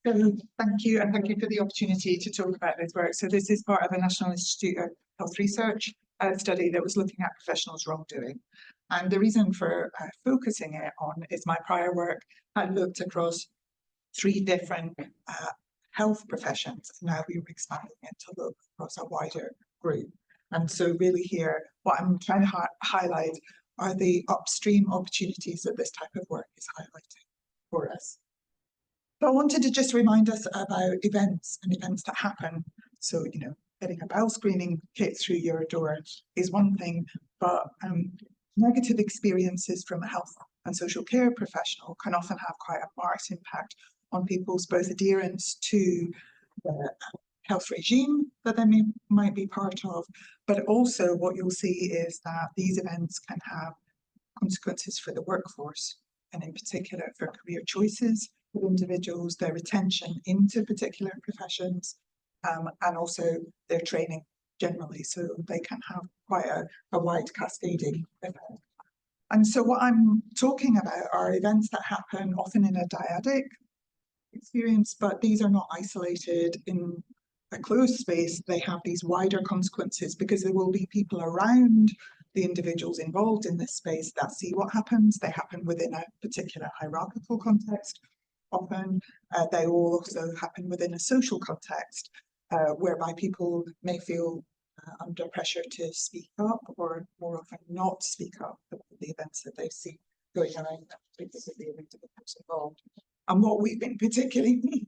Thank you, and thank you for the opportunity to talk about this work. So this is part of a National Institute of Health Research study that was looking at professionals' wrongdoing. And the reason for focusing it on is my prior work had looked across 3 different health professions. Now we were expanding it to look across a wider group. And so really here, what I'm trying to highlight are the upstream opportunities that this type of work is highlighting for us. So I wanted to just remind us about events and events that happen. So, you know, getting a bowel screening kit through your door is one thing, but negative experiences from a health and social care professional can often have quite a marked impact on people's both adherence to the health regime that they might be part of, but also what you'll see is that these events can have consequences for the workforce, and in particular for career choices of individuals, their retention into particular professions, and also their training generally. So they can have quite a wide cascading effect. And so what I'm talking about are events that happen often in a dyadic experience, but these are not isolated in a closed space. They have these wider consequences because there will be people around the individuals involved in this space that see what happens. They happen within a particular hierarchical context. Often they will also happen within a social context whereby people may feel under pressure to speak up, or more often not speak up about the events that they see going around them because of the individuals involved. And what we've been particularly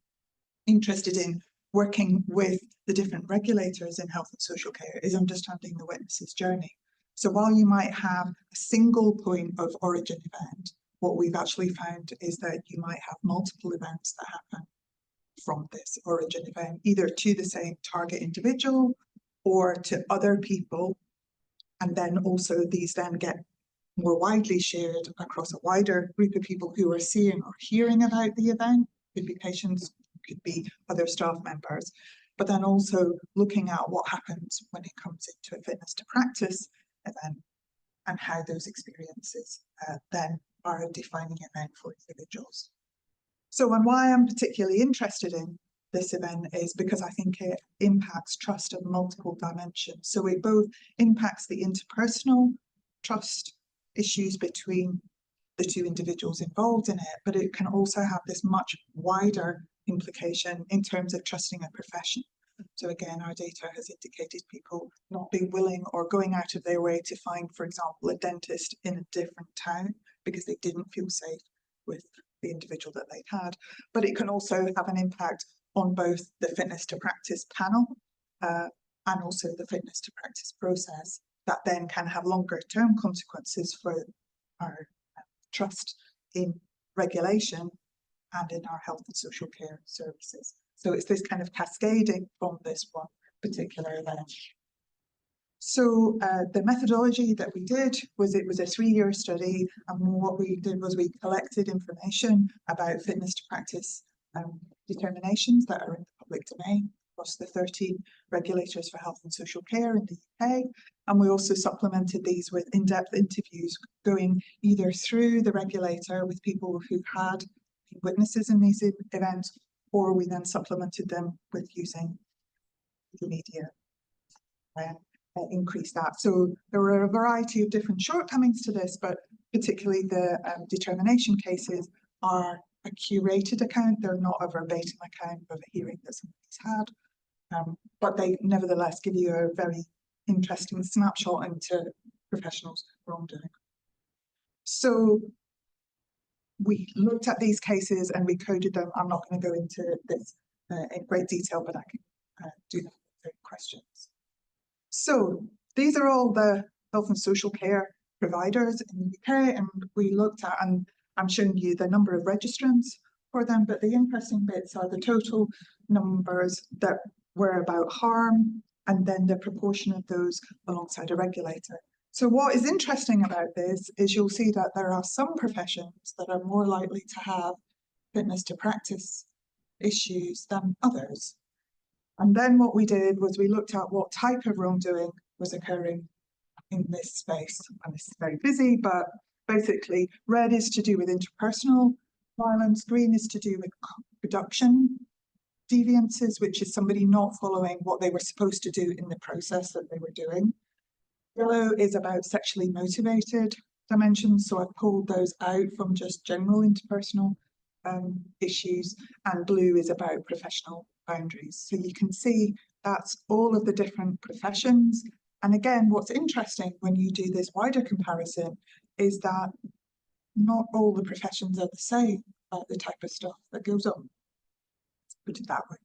interested in working with the different regulators in health and social care is understanding the witness's journey. So while you might have a single point of origin event, what we've actually found is that you might have multiple events that happen from this origin event, either to the same target individual or to other people. And then also these then get more widely shared across a wider group of people who are seeing or hearing about the event. Could be patients, could be other staff members, but then also looking at what happens when it comes into a fitness to practice event and how those experiences then are a defining event for individuals. So, and why I'm particularly interested in this event is because I think it impacts trust of multiple dimensions. So it both impacts the interpersonal trust issues between the 2 individuals involved in it, but it can also have this much wider implication in terms of trusting a profession. So again, our data has indicated people not being willing or going out of their way to find, for example, a dentist in a different town because they didn't feel safe with the individual that they had. But it can also have an impact on both the fitness to practice panel and also the fitness to practice process that then can have longer term consequences for our trust in regulation and in our health and social care services. So it's this kind of cascading from this one particular event. So the methodology that we did was, it was a 3-year study, and what we did was we collected information about fitness to practice determinations that are in the public domain across the 13 regulators for health and social care in the UK, and we also supplemented these with in-depth interviews going either through the regulator with people who had been witnesses in these events, or we then supplemented them with using the media and increase that. So there were a variety of different shortcomings to this, but particularly the determination cases are a curated account. They're not a verbatim account of a hearing that somebody's had, but they nevertheless give you a very interesting snapshot into professionals' wrongdoing. So we looked at these cases and we coded them. I'm not going to go into this in great detail, but I can do that with questions. So these are all the health and social care providers in the UK, and we looked at, and I'm showing you the number of registrants for them, but the interesting bits are the total numbers that were about harm, and then the proportion of those alongside a regulator. So what is interesting about this is you'll see that there are some professions that are more likely to have fitness to practice issues than others. And then what we did was we looked at what type of wrongdoing was occurring in this space. And this is very busy, but basically, red is to do with interpersonal violence, green is to do with production deviances, which is somebody not following what they were supposed to do in the process that they were doing. Yellow is about sexually motivated dimensions, so I've pulled those out from just general interpersonal issues, and blue is about professional boundaries. So you can see that's all of the different professions. And again, what's interesting when you do this wider comparison is that not all the professions are the same about the type of stuff that goes on. Let's put it that way.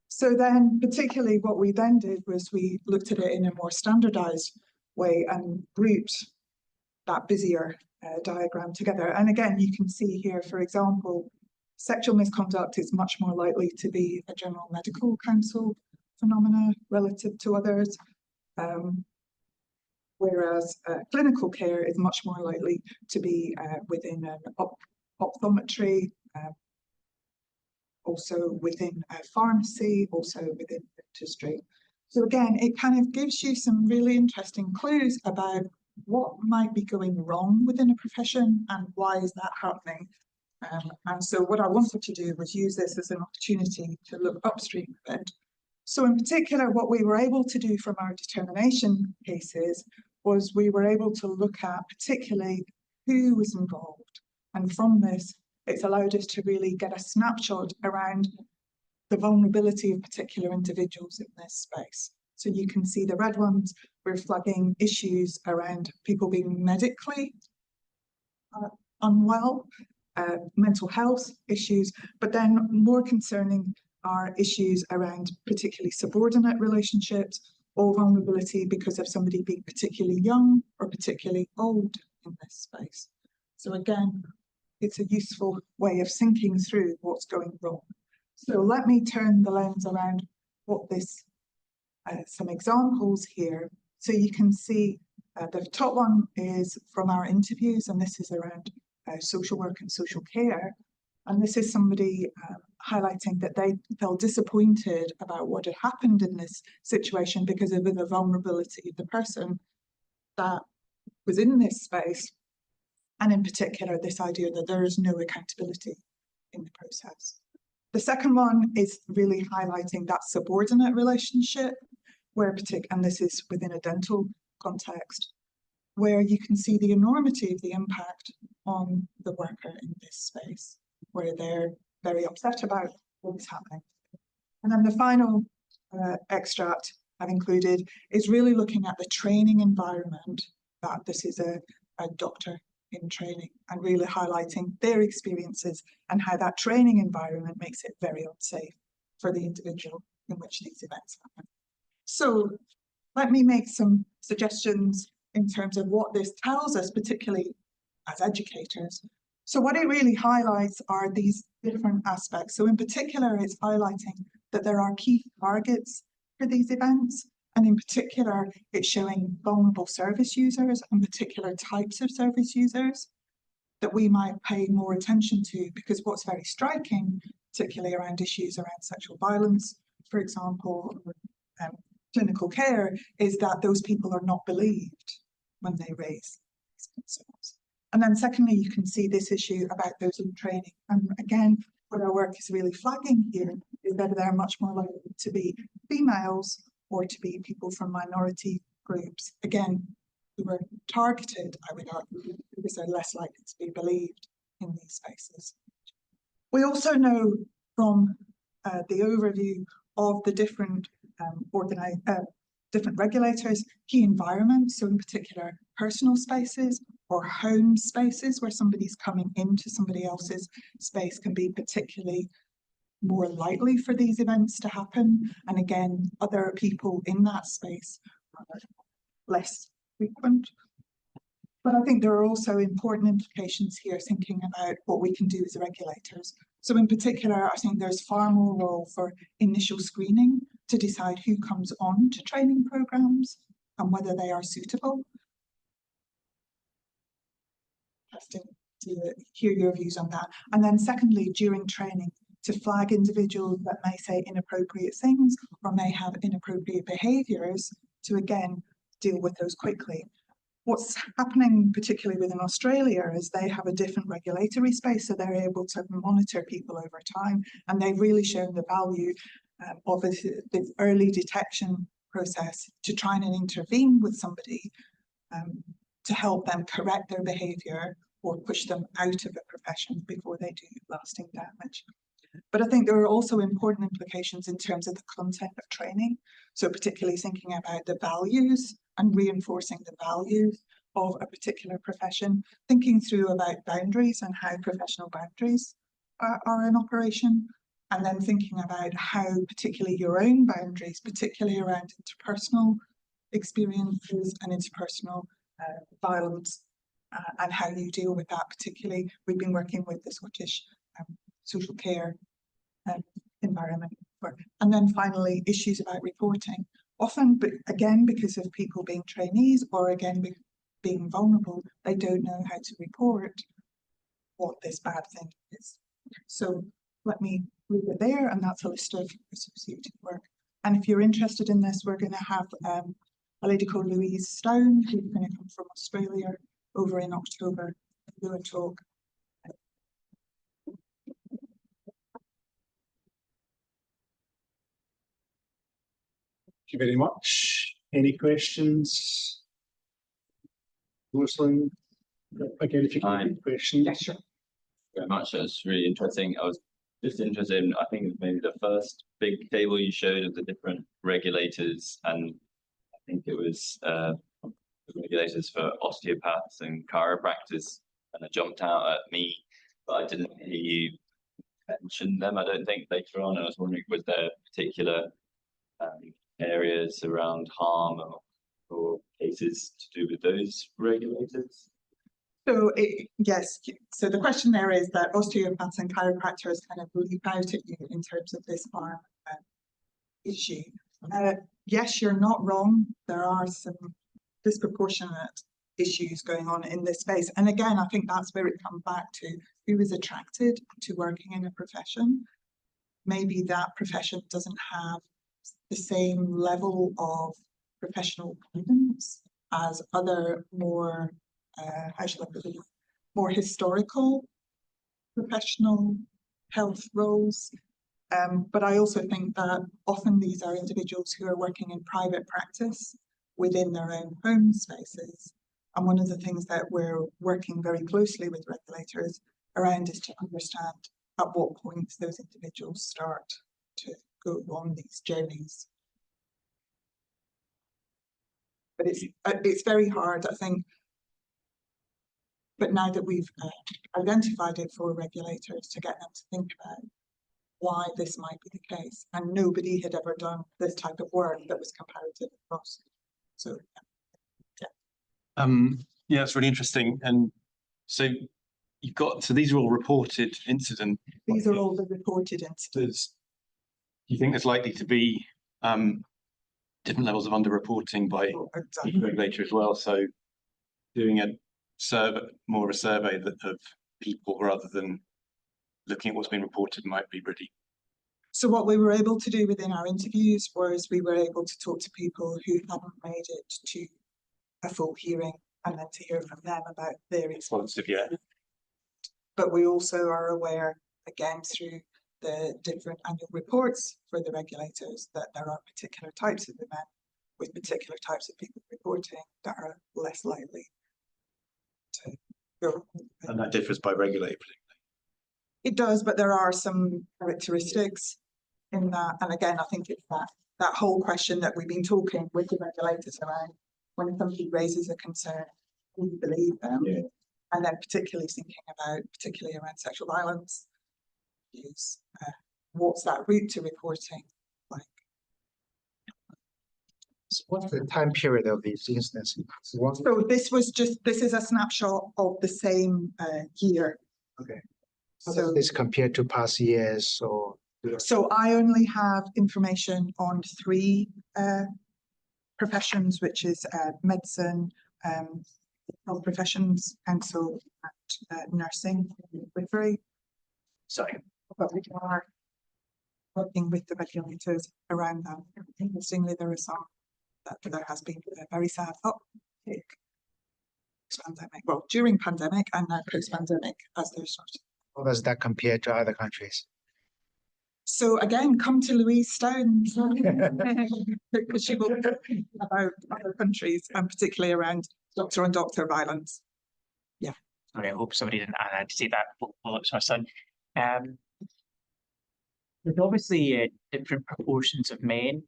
So then, particularly what we then did was we looked at it in a more standardized way and grouped that busier diagram together. And again, you can see here, for example, sexual misconduct is much more likely to be a general medical council phenomena relative to others, whereas clinical care is much more likely to be within an optometry, also within pharmacy, also within dentistry. So again, it kind of gives you some really interesting clues about what might be going wrong within a profession and why is that happening. And so what I wanted to do was use this as an opportunity to look upstream of it. So in particular, what we were able to do from our determination cases was we were able to look at particularly who was involved. And from this, it's allowed us to really get a snapshot around the vulnerability of particular individuals in this space. So you can see the red ones, we're flagging issues around people being medically unwell, mental health issues, but then more concerning are issues around particularly subordinate relationships or vulnerability because of somebody being particularly young or particularly old in this space. So again, it's a useful way of thinking through what's going wrong. So let me turn the lens around what this, some examples here. So you can see the top one is from our interviews, and this is around social work and social care. And this is somebody highlighting that they felt disappointed about what had happened in this situation because of the vulnerability of the person that was in this space. And in particular, this idea that there is no accountability in the process. The second one is really highlighting that subordinate relationship, where and this is within a dental context, where you can see the enormity of the impact on the worker in this space, where they're very upset about what's happening. And then the final extract I've included is really looking at the training environment, that this is a doctor in training, and really highlighting their experiences and how that training environment makes it very unsafe for the individual in which these events happen. So let me make some suggestions in terms of what this tells us, particularly as educators. So what it really highlights are these different aspects. So in particular, it's highlighting that there are key targets for these events. And in particular, it's showing vulnerable service users and particular types of service users that we might pay more attention to, because what's very striking, particularly around issues around sexual violence, for example, clinical care, is that those people are not believed when they raise these concerns. And then secondly, you can see this issue about those in training. And again, what our work is really flagging here is that they're much more likely to be females or to be people from minority groups, again, who are targeted, I would argue, because they're less likely to be believed in these spaces. We also know from the overview of the different different regulators, key environments, so in particular personal spaces or home spaces where somebody's coming into somebody else's space can be particularly more likely for these events to happen. And again, other people in that space are less frequent. But I think there are also important implications here thinking about what we can do as regulators. So in particular, I think there's far more role for initial screening to decide who comes on to training programs and whether they are suitable. Interesting to hear your views on that. And then secondly, during training, to flag individuals that may say inappropriate things or may have inappropriate behaviours to again deal with those quickly. What's happening, particularly within Australia, is they have a different regulatory space, so they're able to monitor people over time, and they've really shown the value of the early detection process to try and intervene with somebody to help them correct their behaviour or push them out of a profession before they do lasting damage. But I think there are also important implications in terms of the content of training. So particularly thinking about the values and reinforcing the values of a particular profession, thinking through about boundaries and how professional boundaries are in operation, and then thinking about how particularly your own boundaries, particularly around interpersonal experiences and interpersonal violence, and how you deal with that. Particularly, we've been working with the Scottish social care environment. And then finally, issues about reporting. Often, but again, because of people being trainees or again being vulnerable, they don't know how to report what this bad thing is. So let me leave it there, and that's a list of associated work. And if you're interested in this, we're going to have a lady called Louise Stone, who's going to come from Australia over in October, do a talk. Thank you very much. Any questions? Rosalind, again, if you can repeat the question. Yeah, sure. Very much. That's really interesting. I was just interested in, I think it was maybe the first big table you showed of the different regulators, and I think it was the regulators for osteopaths and chiropractors, and it jumped out at me, but I didn't hear you mention them, I don't think, later on. And I was wondering, was there particular areas around harm or cases to do with those regulators? So yes, so the question there is that osteopaths and chiropractors kind of leap out at you in terms of this harm issue. Yes, you're not wrong. There are some disproportionate issues going on in this space. And again, I think that's where it comes back to who is attracted to working in a profession. Maybe that profession doesn't have the same level of professional guidance as other more how shall I put it, more historical professional health roles. But I also think that often these are individuals who are working in private practice within their own home spaces. And one of the things that we're working very closely with regulators around is to understand at what point those individuals start to go on these journeys. But it's very hard, I think. But now that we've identified it for regulators, to get them to think about why this might be the case. And nobody had ever done this type of work that was comparative across. So, yeah. Yeah, it's really interesting. And so you've got, so these are all reported incidents. These are all the reported incidents. Do you think there's likely to be different levels of underreporting by each regulator as well? So doing a survey, more of a survey of people rather than looking at what's been reported might be really. So what we were able to do within our interviews was we were able to talk to people who hadn't made it to a full hearing, and then to hear from them about their experience. Yeah. But we also are aware, again, through the different annual reports for the regulators, that there are particular types of events with particular types of people reporting that are less likely to go. And that differs by regulator. It does, but there are some characteristics in that. And again, I think it's that whole question that we've been talking with the regulators around. When somebody raises a concern, do you believe them? Yeah. And then particularly thinking about, particularly around sexual violence, is what's that route to reporting like? So what's the time period of these instances? So this is a snapshot of the same year. Okay. How does this compare to past years? Or so I only have information on 3 professions, which is medicine, health professions, council, and nursing, midwifery. Sorry. But we are working with the regulators around that. Interestingly, there are some that there has been a very sad uptick post-pandemic, well, during pandemic and now post-pandemic as they're starting. How does that compare to other countries? So again, come to Louise Stone because she will talk about other countries and particularly around doctor-on-doctor violence. Sorry, I hope somebody didn't see that. Well, it's my son. There's obviously different proportions of men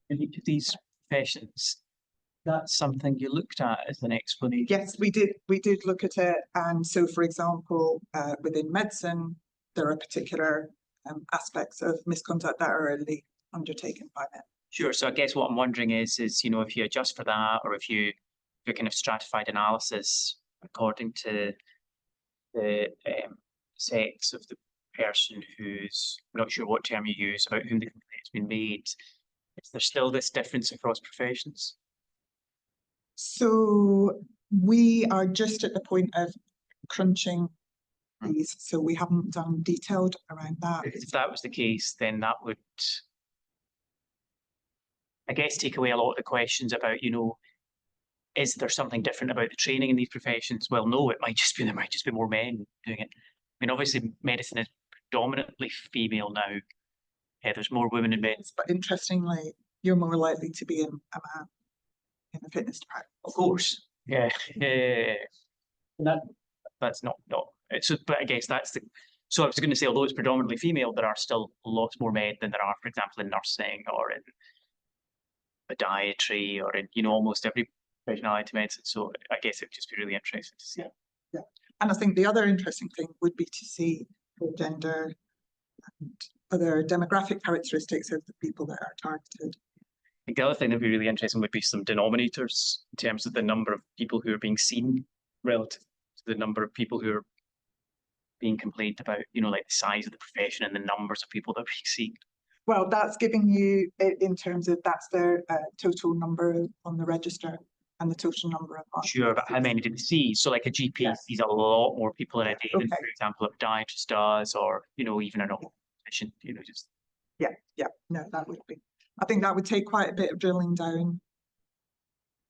in each of these professions. That's something you looked at as an explanation. Yes, we did look at it. And so, for example, within medicine, there are particular aspects of misconduct that are only undertaken by men. Sure. So I guess what I'm wondering is if you adjust for that, or if you're kind of stratified analysis according to the sex of the person who's, I'm not sure what term you use, about whom the complaint's been made, is there still this difference across professions? So we are just at the point of crunching these, so we haven't done detailed around that. If that was the case, then that would, I guess, take away a lot of the questions about, is there something different about the training in these professions? Well, no, there might just be more men doing it. I mean, obviously, medicine is predominantly female now. There's more women in medicine. But interestingly, you're more likely to be a man in the fitness department. Of course. Yeah. That's not. So, but I guess that's the. So I was going to say, although it's predominantly female, there are still lots more men than there are, for example, in nursing or in podiatry or in almost every professionality medicine. So I guess it'd just be really interesting to see. Yeah. And I think the other interesting thing would be to see gender and other demographic characteristics of the people that are targeted. I think the other thing that would be really interesting would be some denominators in terms of the number of people who are being seen relative to the number of people who are being complained about, like the size of the profession and the numbers of people that are being seen. Well, that's giving you, in terms of, that's their total number on the register and the total number of. Sure, but how many did they see? So like a GP sees a lot more people in a day than, for example, a podiatrist does, or, even an optician, just. Yeah, no, that would be. I think that would take quite a bit of drilling down.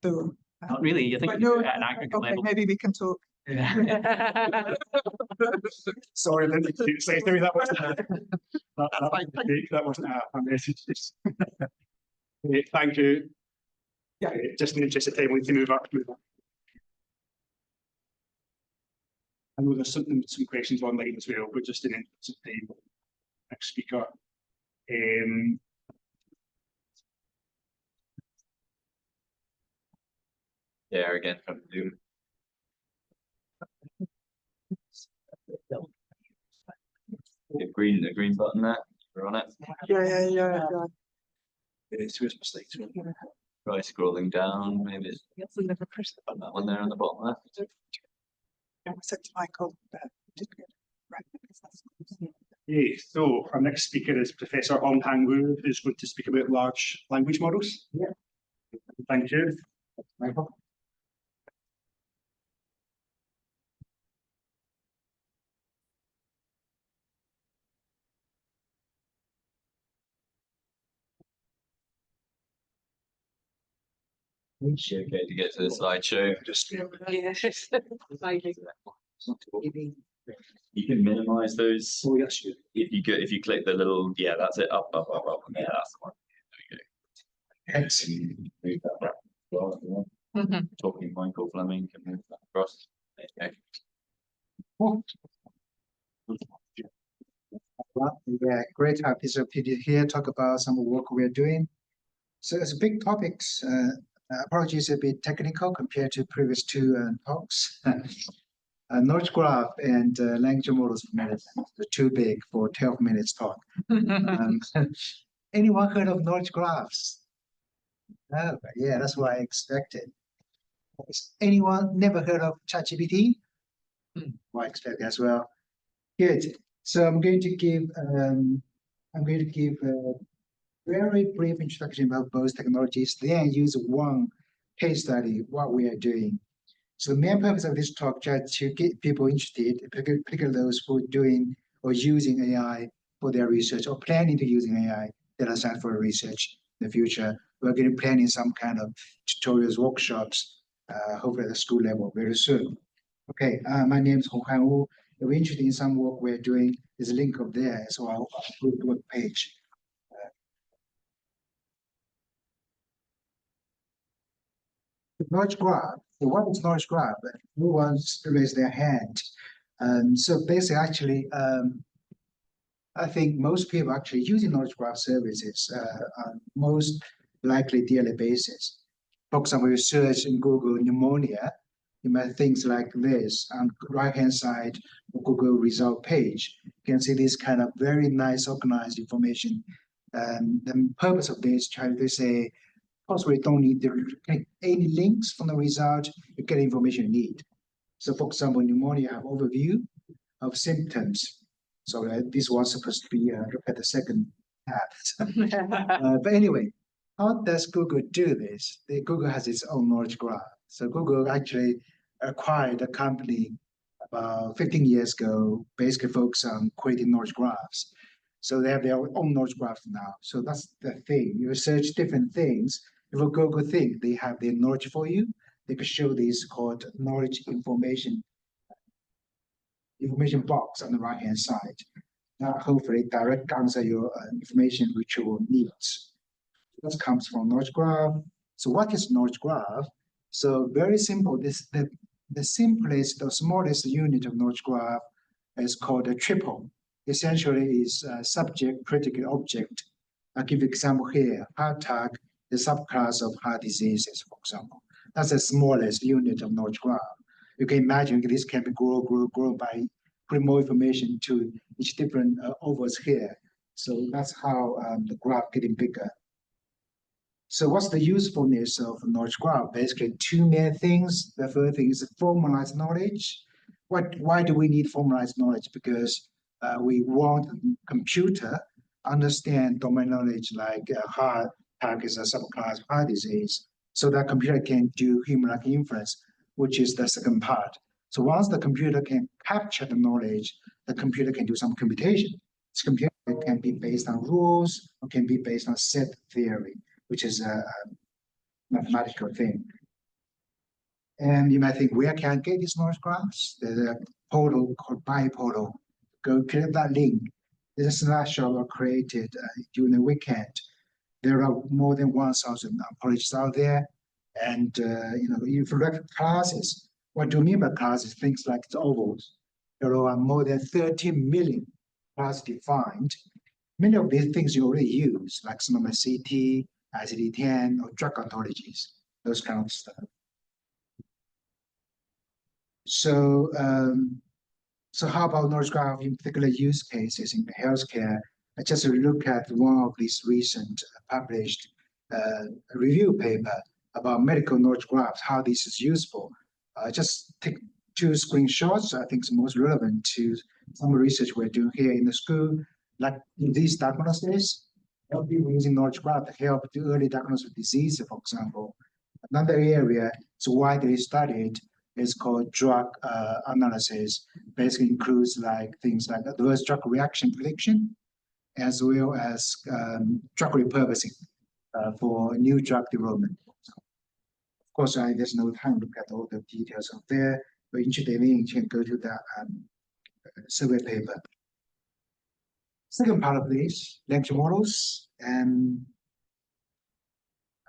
So. Not really, I think no, at an aggregate level. Maybe we can talk. Sorry, Lindsay, say through that wasn't that wasn't a message. Thank you. Yeah. Just in the interest of time, we can move up. I know there's some questions online as well, but just in the interest of time, next speaker. Yeah, again from Zoom. The green button there. We're on it. Yeah. So it's mistakes. Try scrolling down. Maybe it's that one there on the bottom left. I said to Michael that did good. Right. Okay, so our next speaker is Professor Honghan Wu, who's going to speak about large language models. Yeah. Thank you. Michael. Okay, to get to the slideshow. Just You can minimize those. oh yes, you. If you click the little, yeah, that's it. Up. Yeah, that's the one. There Thanks. you go. Move that back as well if you want. Talking Michael Fleming can move that across. There you go. Yeah, great to have this opportunity here, talk about some work we're doing. So it's a big topics. Apologies, a bit technical compared to previous two talks. Knowledge graph and language models for medicine, they're too big for 12 minutes talk. Anyone heard of knowledge graphs? Oh, yeah, that's what I expected. Anyone never heard of ChatGPT? Well, I expect as well. Good. So I'm going to give a very brief introduction about both technologies, then use one case study what we are doing. So the main purpose of this talk is to get people interested, particularly those who are doing or using AI for their research or planning to using AI data science for research in the future. We're going to plan in some kind of tutorials, workshops hopefully at the school level very soon. Okay, my name is Honghan. If you're interested in some work we're doing, there's a link up there, so I'll put the web page. Knowledge graph. So what is knowledge graph? Who wants to raise their hand? So basically, actually, I think most people actually using knowledge graph services on most likely daily basis. For example, you search in Google pneumonia, you might things like this on the right-hand side of Google result page. You can see this kind of very nice organized information. The purpose of this, trying to say, possibly don't need to click any links from the result, you get information you need. So for example, pneumonia have overview of symptoms. So this was supposed to be look at the second tab. But anyway, how does Google do this? Google has its own knowledge graph. So Google actually acquired a company about 15 years ago, basically focused on creating knowledge graphs. So they have their own knowledge graphs now. So that's the thing. You search different things. If a Google thing, they have their knowledge for you. They could show this called knowledge information box on the right-hand side. Now, hopefully, direct answer your information retrieval needs. That comes from knowledge graph. So what is knowledge graph? So very simple. The simplest, the smallest unit of knowledge graph is called a triple. Essentially, is subject, predicate, object. I'll give you an example here. Heart attack, the subclass of heart diseases, for example. That's the smallest unit of knowledge graph. You can imagine this can be grow by putting more information to each different overs here. So that's how the graph getting bigger. So what's the usefulness of knowledge graph? Basically, two main things. The first thing is formalized knowledge. Why do we need formalized knowledge? Because we want computer understand domain knowledge like heart attack is a subclass of heart disease, so that computer can do human-like inference, which is the second part. So once the computer can capture the knowledge, the computer can do some computation. This computer can be based on rules or can be based on set theory, which is a mathematical thing. And you might think, where can I get these knowledge graphs? There's a portal called biportal. Go click that link. There's a snapshot created during the weekend. There are more than 1,000 colleges out there. And if you look at classes, what do you mean by classes? Things like the ovals. There are more than 13 million classes defined. Many of these things you already use, like some of the CT, ICD-10, or drug ontologies, those kind of stuff. So, so how about knowledge graph in particular use cases in healthcare? I just look at one of these recent published review paper about medical knowledge graphs, how this is useful. Just take 2 screenshots. I think it's most relevant to some research we're doing here in the school, like disease diagnosis. Help people using knowledge graph to help do early diagnosis of disease, for example. Another area is widely studied is called drug analysis. Basically includes like things like adverse drug reaction prediction, as well as drug repurposing for new drug development. Of course, there's no time to look at all the details of there, but interested in, you can go to the survey paper. Second part of this, language models, and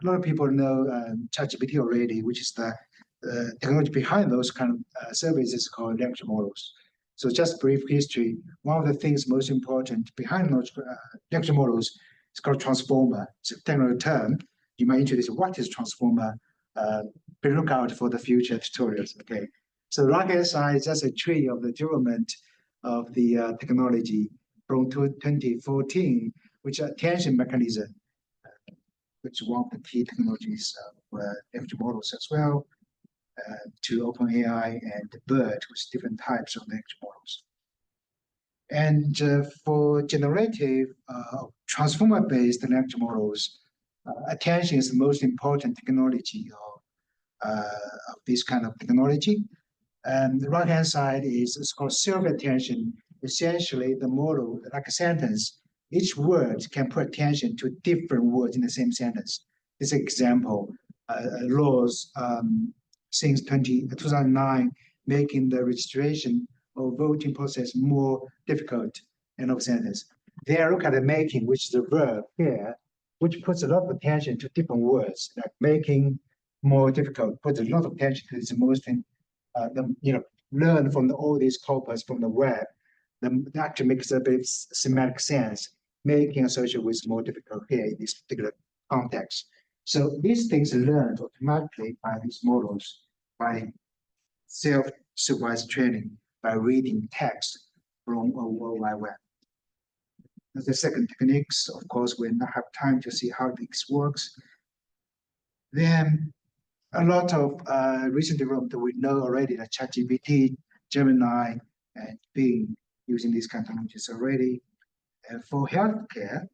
a lot of people know ChatGPT already, which is the technology behind those kind of services called language models. So just brief history, one of the things most important behind language models is called transformer. It's a technical term. You might introduce what is transformer. Be look out for the future tutorials. Okay, so right-hand side is just a tree of the development of the technology from 2014, which is attention mechanism, which is one of the key technologies of language models as well, to OpenAI and BERT, with different types of language models. And for generative transformer-based language models, attention is the most important technology of this kind of technology. And the right-hand side it's called self-attention. Essentially, the model, like a sentence, each word can put attention to different words in the same sentence. This example, laws since 2009, making the registration or voting process more difficult in our centers. They look at the making, which is the verb here, which puts a lot of attention to different words, like making more difficult, puts a lot of attention to this most thing, learn from all these corpus from the web. That actually makes a bit of semantic sense, making associated with more difficult here in this particular context. So these things are learned automatically by these models, by self-supervised training, by reading text from a World Wide Web. The second techniques, of course, we not have time to see how this works. Then a lot of recent development we know already that ChatGPT, Gemini, and Bing using these kind of technologies already. And for healthcare,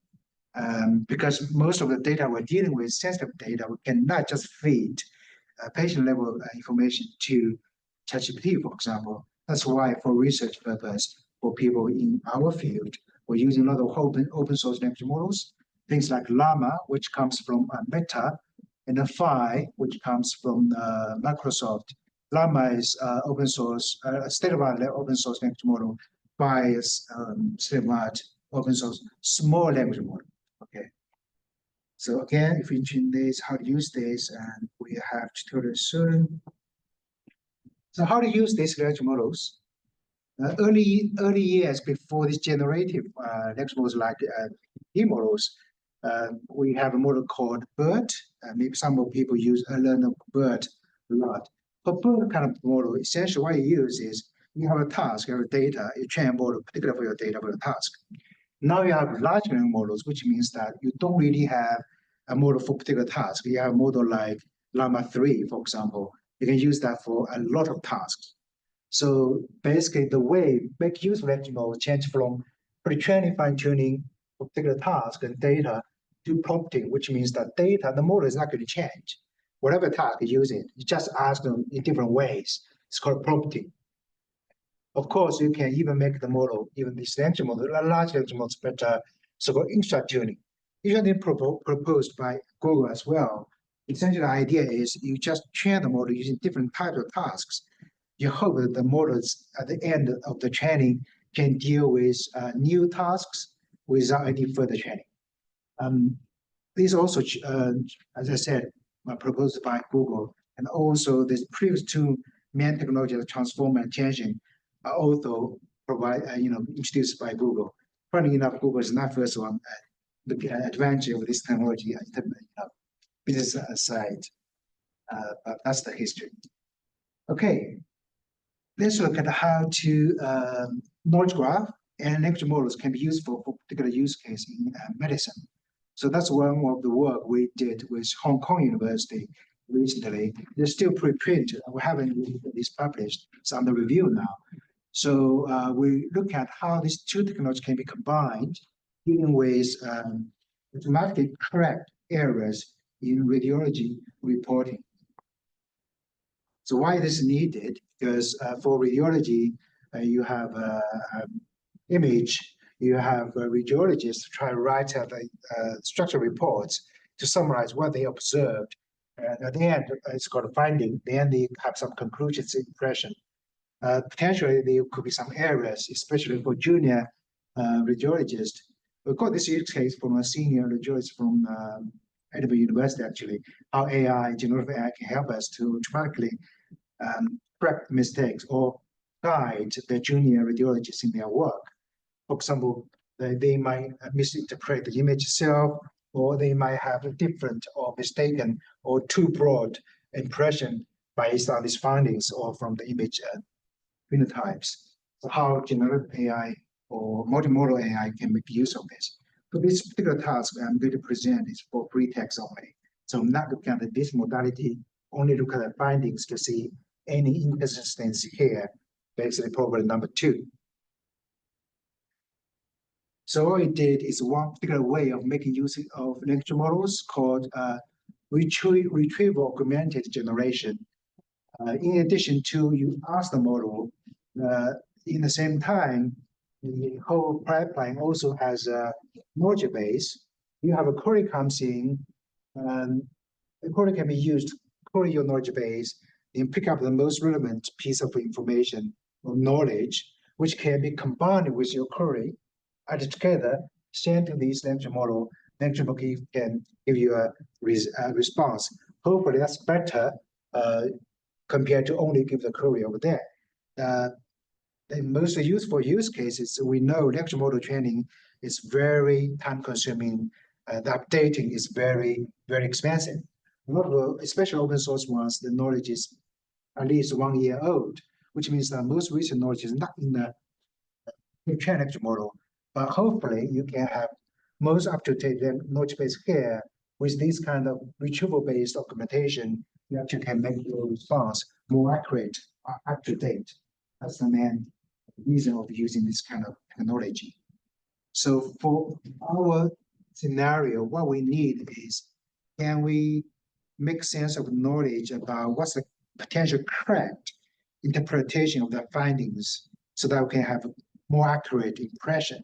because most of the data we're dealing with, sensitive data, we cannot just feed patient level information to ChatGPT, for example. That's why for research purpose, for people in our field, we're using a lot of open source language models, things like Llama, which comes from Meta, and the Phi, which comes from Microsoft. Llama is open source, state-of-the-art open source language model. Phi is state-of-the-art open source small language model. Okay. So again, if you're interested in this, how to use this, and we have tutorials soon. So how to use these language models? Early years before this generative language models like E models, we have a model called BERT. Maybe some of people learn of BERT a lot. For BERT kind of model, essentially what you use is you have a task, you have a data, you train a model particular for your data for the task. Now you have large language models, which means that you don't really have a model for particular task. You have a model like Llama 3, for example. You can use that for a lot of tasks. So basically, the way make use of language models change from pre-training, fine-tuning for particular task and data to prompting, which means that data, the model is not going to change. Whatever task you use it, you just ask them in different ways. It's called prompting. Of course, you can even make the model, even this language model, large language models, better, so-called instruct tuning. Usually proposed by Google as well. Essentially, the idea is you just train the model using different types of tasks. You hope that the models at the end of the training can deal with new tasks without any further training. These also, as I said, proposed by Google, and also the previous two main technologies, transformer and attention, are also introduced by Google. Funny enough, Google is not first one looking at advantage of this technology business side, but that's the history. Okay, let's look at how to knowledge graph and language models can be used for particular use case in medicine. So that's one of the work we did with Hong Kong University recently. They're still preprint. We haven't this published. It's under review now. So we look at how these two technologies can be combined, dealing with automatically correct errors in radiology reporting. So why this is needed? Because for radiology, you have image, you have radiologists try to write structural reports to summarize what they observed. And at the end, it's called a finding. Then they have some conclusions, impression. Potentially, there could be some errors, especially for junior radiologists. We got this use case from a senior radiologist from Edinburgh University, actually, how AI, generative AI can help us to dramatically correct mistakes or guide the junior radiologists in their work. For example, they might misinterpret the image itself, or they might have a different or mistaken or too broad impression based on these findings or from the image phenotypes. So how generative AI or multimodal AI can make use of this. For this particular task I'm going to present is for free text only. So I'm not looking at this modality, only look at the findings to see any inconsistency here, basically problem number 2. So what we did is one particular way of making use of language models called retrieval augmented generation. In addition to you ask the model, in the same time, the whole pipeline also has a knowledge base. You have a query comes in, the query can be used, query your knowledge base, and pick up the most relevant piece of information or knowledge, which can be combined with your query, added together, send to this language model. Language model can give you a response. Hopefully, that's better compared to only give the query over there. The most useful use cases, we know language model training is very time consuming. The updating is very, very expensive. Especially open source ones, the knowledge is at least 1 year old, which means that most recent knowledge is not in the trained language model. But hopefully you can have most up-to-date knowledge base here with this kind of retrieval-based augmentation. You actually can make your response more accurate, up-to-date. That's the main reason of using this kind of technology. So for our scenario, what we need is, can we make sense of knowledge about what's the potential correct interpretation of the findings so that we can have more accurate impression?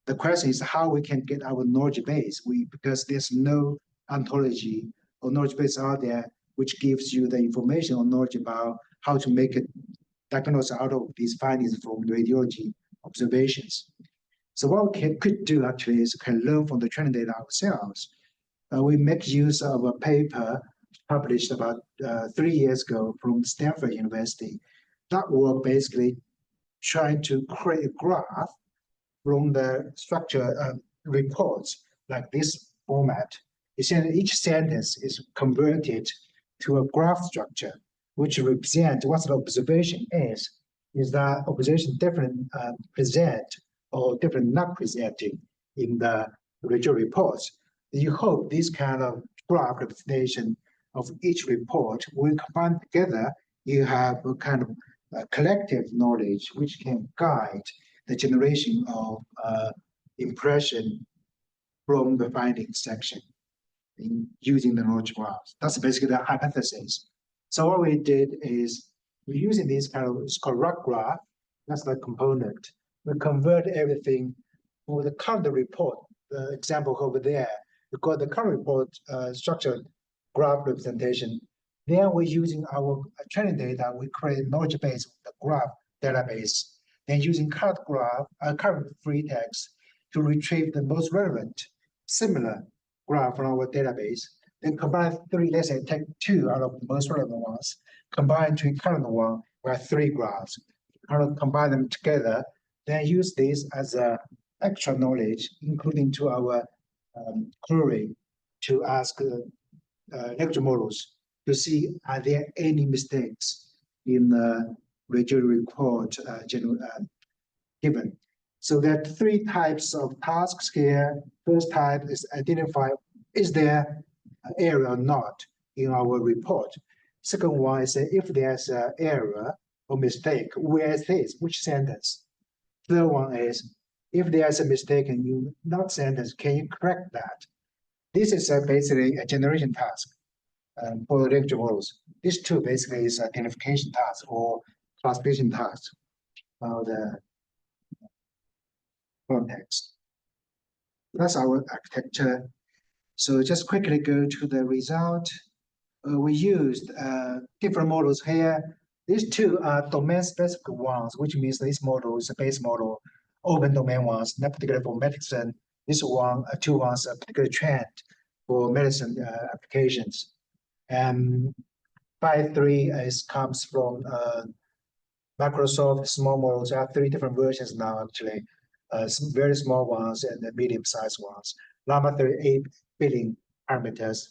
The question is how we can get our knowledge base. Because there's no ontology or knowledge base out there which gives you the information or knowledge about how to make a diagnosis out of these findings from radiology observations. So what we could do actually is can learn from the training data ourselves. We make use of a paper published about 3 years ago from Stanford University. That work basically trying to create a graph from the structure reports like this format. Essentially, each sentence is converted to a graph structure, which represents what the observation is. Is that observation different present or different not presented in the radiology reports? You hope this kind of graph representation of each report will combine together. You have a kind of collective knowledge which can guide the generation of impression from the findings section in using the knowledge graphs. That's basically the hypothesis. So what we did is we're using this kind of, it's called rock graph. That's the component. We convert everything for the current report. The example over there, we got the current report structured graph representation. Then we're using our training data. We create knowledge base, the graph database. Then using current graph, current free text to retrieve the most relevant, similar graph from our database. Then combine three, let's say take 2 out of the most relevant ones, combine to current one, we have 3 graphs. Combine them together, then use this as a extra knowledge, including to our query to ask language models to see are there any mistakes in the radiology report given. So there are 3 types of tasks here. First type is identify, is there an error or not in our report? Second one is if there's an error or mistake, where is this, which sentence? Third one is if there's a mistake in you not sentence, can you correct that? This is basically a generation task for the language models. These 2 basically is identification task or classification task of the context. That's our architecture. So just quickly go to the result. We used different models here. These 2 are domain-specific ones, which means this model is a base model, open domain ones, not particularly for medicine. This one, 2 ones are particularly trained for medicine applications. And 5.3 comes from Microsoft small models. There are 3 different versions now, actually. Some very small ones and the medium-sized ones. Llama 38 billion parameters,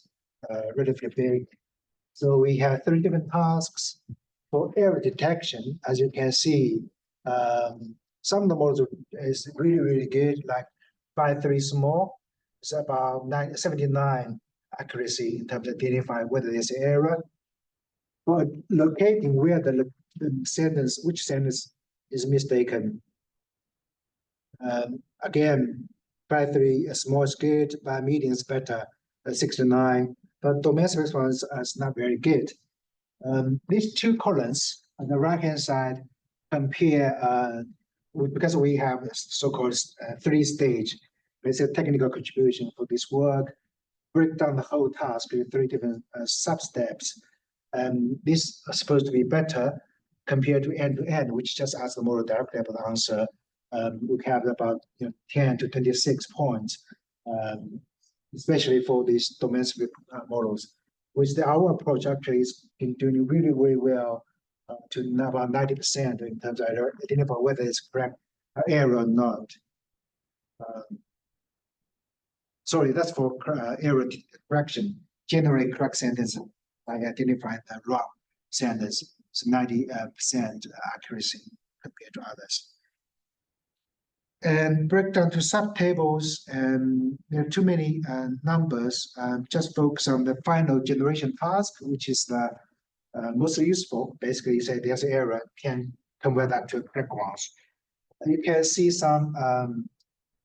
relatively big. So we have 3 different tasks for error detection. As you can see, some of the models is really, really good, like 5.3 small. It's about 79 accuracy in terms of identifying whether there's an error. But locating where the sentence, which sentence is mistaken. Again, 5.3 small is good, but medium is better, 69. But domain-specific ones is not very good. These 2 columns on the right-hand side compare, because we have so-called 3-stage, it's a technical contribution for this work, break down the whole task into 3 different sub-steps. This is supposed to be better compared to end-to-end, which just asks more directly about the answer. We have about 10 to 26 points, especially for these domain-specific models. Which our approach actually is doing really, really well to about 90% in terms of identify whether it's correct error or not. Sorry, that's for error correction. Generally correct sentence by identifying the wrong sentence. So 90% accuracy compared to others. And break down to subtables, and there are too many numbers. Just focus on the final generation task, which is the most useful. Basically, you say there's an error, can convert that to correct ones. You can see some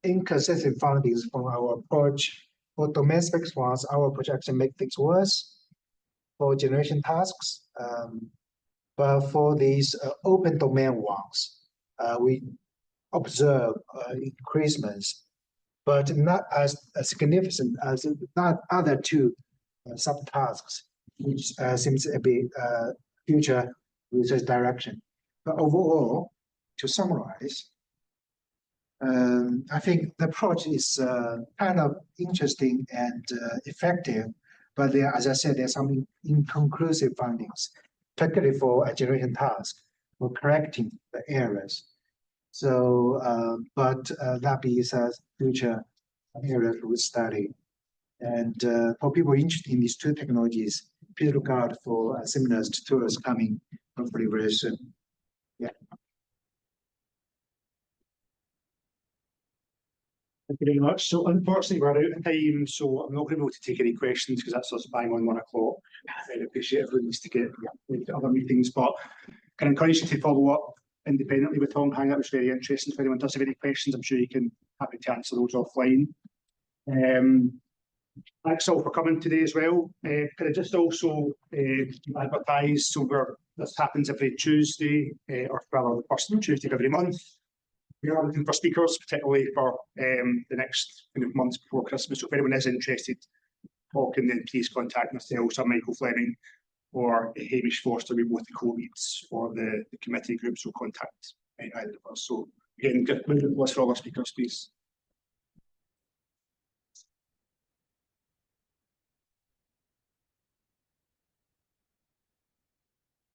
inconsistent findings from our approach. For domain-specific ones, our approach actually makes things worse for generation tasks. But for these open domain ones, we observe increasements, but not as significant as the other two subtasks, which seems to be future research direction. But overall, to summarize, I think the approach is kind of interesting and effective, but there, as I said, there's some inconclusive findings, particularly for a generation task, for correcting the errors. So, but that is a future area we study. And for people interested in these two technologies, please look out for seminars, tutorials coming hopefully very soon. Yeah. Thank you very much. So unfortunately, we're out of time, so I'm not going to be able to take any questions because that's us bang on 1 o'clock. I appreciate everyone needs to get to other meetings, but can encourage you to follow up independently with Honghan. That was very interesting. If anyone does have any questions, I'm sure you can happy to answer those offline. Thanks all for coming today as well. Can I just also advertise, so this happens every Tuesday, or rather the first Tuesday of every month. We are looking for speakers, particularly for the next kind of months before Christmas. So if anyone is interested in talking, then please contact myself, Sir Michael Fleming, or Hamish Foster. We both the co-leads for the committee group, so contact either of us. So again, good applause for all our speakers, please.